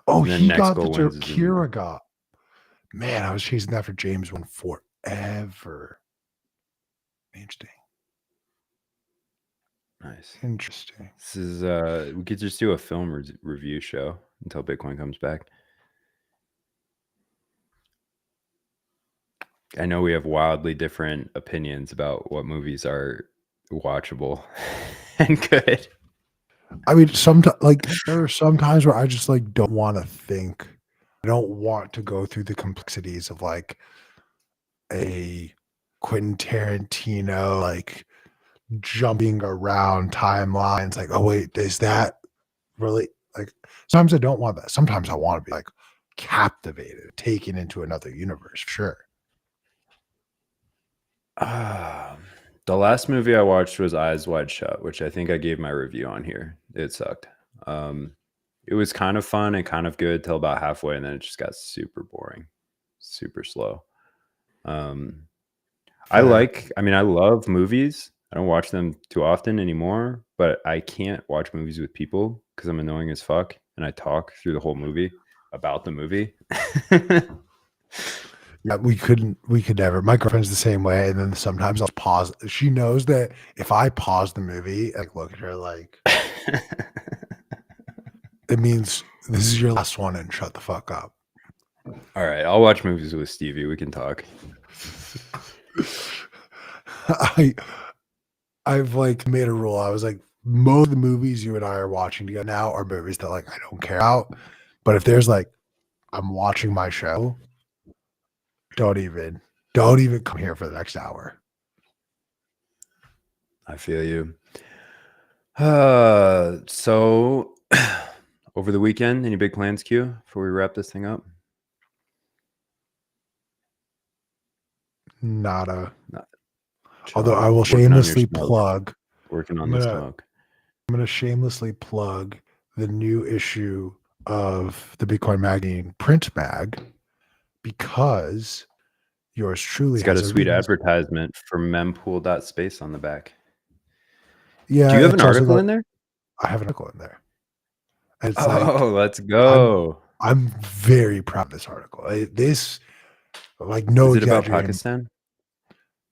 Oh, he got the Kira got. Man, I was chasing that for James one forever. Interesting. Nice. Interesting. This is we could just do a film review show. until Bitcoin comes back. I know we have wildly different opinions about what movies are watchable and good. I mean, sometimes like there are some times where I just like don't want to think. I don't want to go through the complexities of like a Quentin Tarantino like jumping around timelines. Like, oh wait, is that really like? Sometimes I don't want that. Sometimes I want to be like captivated, taken into another universe. Sure. The last movie I watched was Eyes Wide Shut, which I think I gave my review on here. It sucked. It was kind of fun and kind of good till about halfway, and then it just got super boring, super slow. I love movies. I don't watch them too often anymore, but I can't watch movies with people because I'm annoying as fuck and I talk through the whole movie about the movie. Yeah, we could never. My girlfriend's the same way, and then sometimes I'll pause. She knows that if I pause the movie, like look at her like it means this is your last one and shut the fuck up. All right, I'll watch movies with Stevie. We can talk. I've like made a rule. I was like, most of the movies you and I are watching together now are movies that like I don't care about. But if there's like I'm watching my show, don't even come here for the next hour. I feel you. So over the weekend, any big plans, Q, before we wrap this thing up? Nada. Chilling. Although I will Working on your shamelessly smoke. plug. Working on I'm the gonna smoke. I'm gonna shamelessly plug the new issue of the Bitcoin Magazine print mag because yours truly It's got has a sweet reason. advertisement for mempool.space on the back. Yeah, Do you have an it's also article got, in there? I have an article in there. And it's like Oh, let's go. I'm very proud of this article. This, like, no Is it about exaggeration. Pakistan?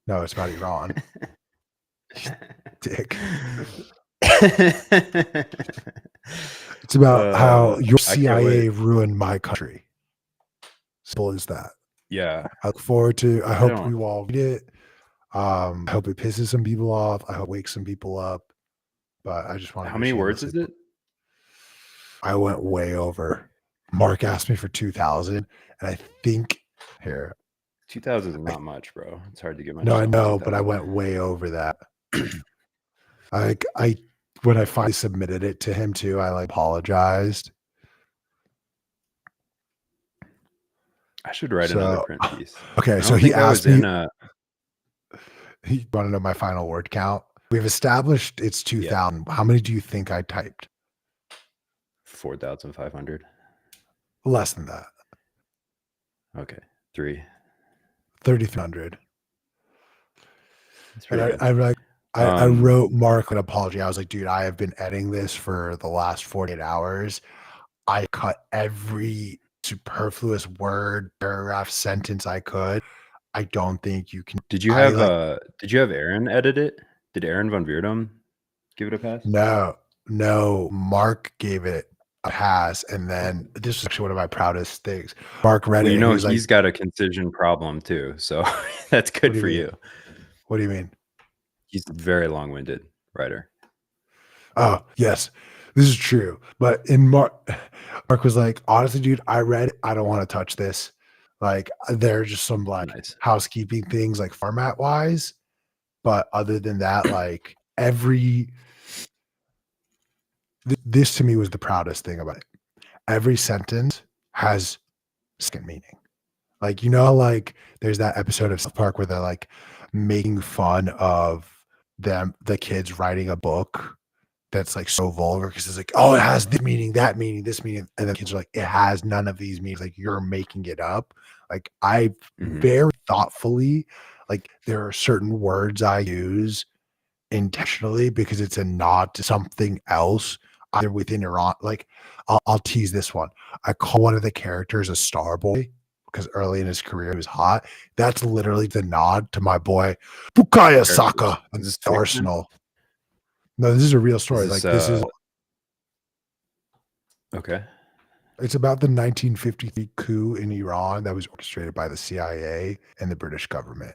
No, it's about Iran. Dick. It's about how your I can't CIA wait. ruined my country. Simple as that. Yeah. I look forward to. I I hope don't. you all read it. I hope it pisses some people off. I hope it wakes some people up. But I just wanted How to many words shamelessly. is it? I went way over. Mark asked me for 2,000, and I think here. 2,000 is not much, bro. It's hard to get much. No, I done with know, but I 2,000. went way over that. I when I finally submitted it to him too, I like apologized. I should write another print piece. Okay, I so don't he think I was asked me. in a. He want to know my final word count. We've established it's 2,000. How many do you think I typed? 4,500. Less than that. Okay, 3,300. That's pretty good. I'm like, I wrote Mark an apology. I was like, dude, I have been editing this for the last 48 hours. I cut every superfluous word, paragraph, sentence I could. I don't think you can. Did you have Aaron edit it? Did Aaron von Veerdam give it a pass? No. Mark gave it a pass, and then this was actually one of my proudest things. Mark read it. You And know, he was he's like, got a concision problem too, so that's good for you. What do you mean? He's a very long-winded writer. Oh, yes, this is true. But Mark was like, honestly, dude, I read it. I don't want to touch this. Like, there are just some like housekeeping things, like format wise. But other than that, like this to me was the proudest thing about it. Every sentence has second meaning. Like, like there's that episode of South Park where they're like making fun of the kids writing a book that's like so vulgar because it's like, oh, it has this meaning, that meaning, this meaning, and the kids are like, it has none of these meanings. Like, you're making it up. Like, I very thoughtfully, like, there are certain words I use intentionally because it's a nod to something else either within Iran. Like, I'll tease this one. I call one of the characters a star boy because early in his career he was hot. That's literally the nod to my boy Bukayo Saka and the Arsenal. No, this is a real story. This is okay. It's about the 1953 coup in Iran that was orchestrated by the CIA and the British government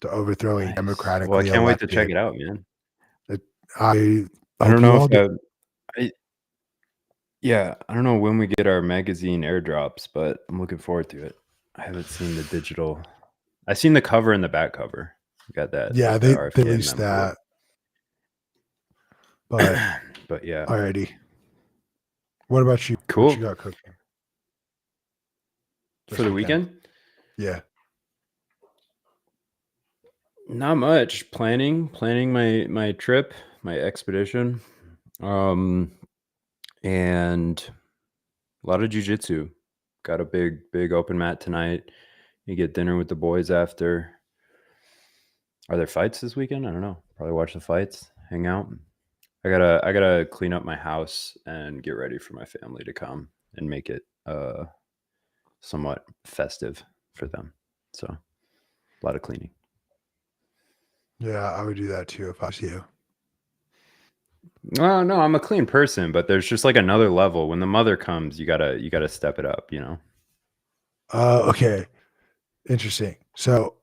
to overthrow a Nice. Well, I democratically can't wait to check elected. it out, man. It, I I hope don't you know all if do. I don't know when we get our magazine airdrops, but I'm looking forward to it. I haven't seen the digital. I've seen the cover and the back cover. We got that, Yeah, like the they RFK released memorial. that, but But yeah, alrighty. What about you? What you cool. got cooking For this the weekend? weekend, Yeah. not much. Planning my trip, my expedition, and a lot of jujitsu. Got a big open mat tonight. You get dinner with the boys after. Are there fights this weekend? I don't know. Probably watch the fights, hang out. I gotta clean up my house and get ready for my family to come and make it somewhat festive for them. So a lot of cleaning. Yeah, I would do that too if I was you. Well, no, I'm a clean person, but there's just like another level. When the mother comes, you gotta step it up, you know? Okay. Interesting. So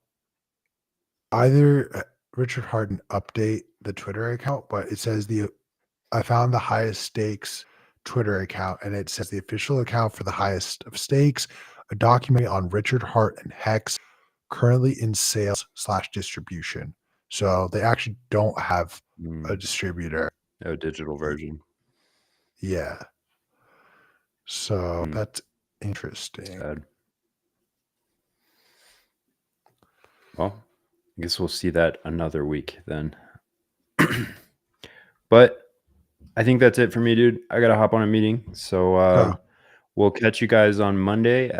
either Richard Harden update the Twitter account, but it says I found the highest stakes Twitter account, and it says the official account for the highest of stakes, a document on Richard Hart and Hex currently in sales slash distribution. So they actually don't have a Mm, distributor. a digital version. Yeah. So Mm, that's interesting. sad. Well, I guess we'll see that another week then. But I think that's it for me, dude. I gotta hop on a meeting. So Oh, we'll catch you guys on Monday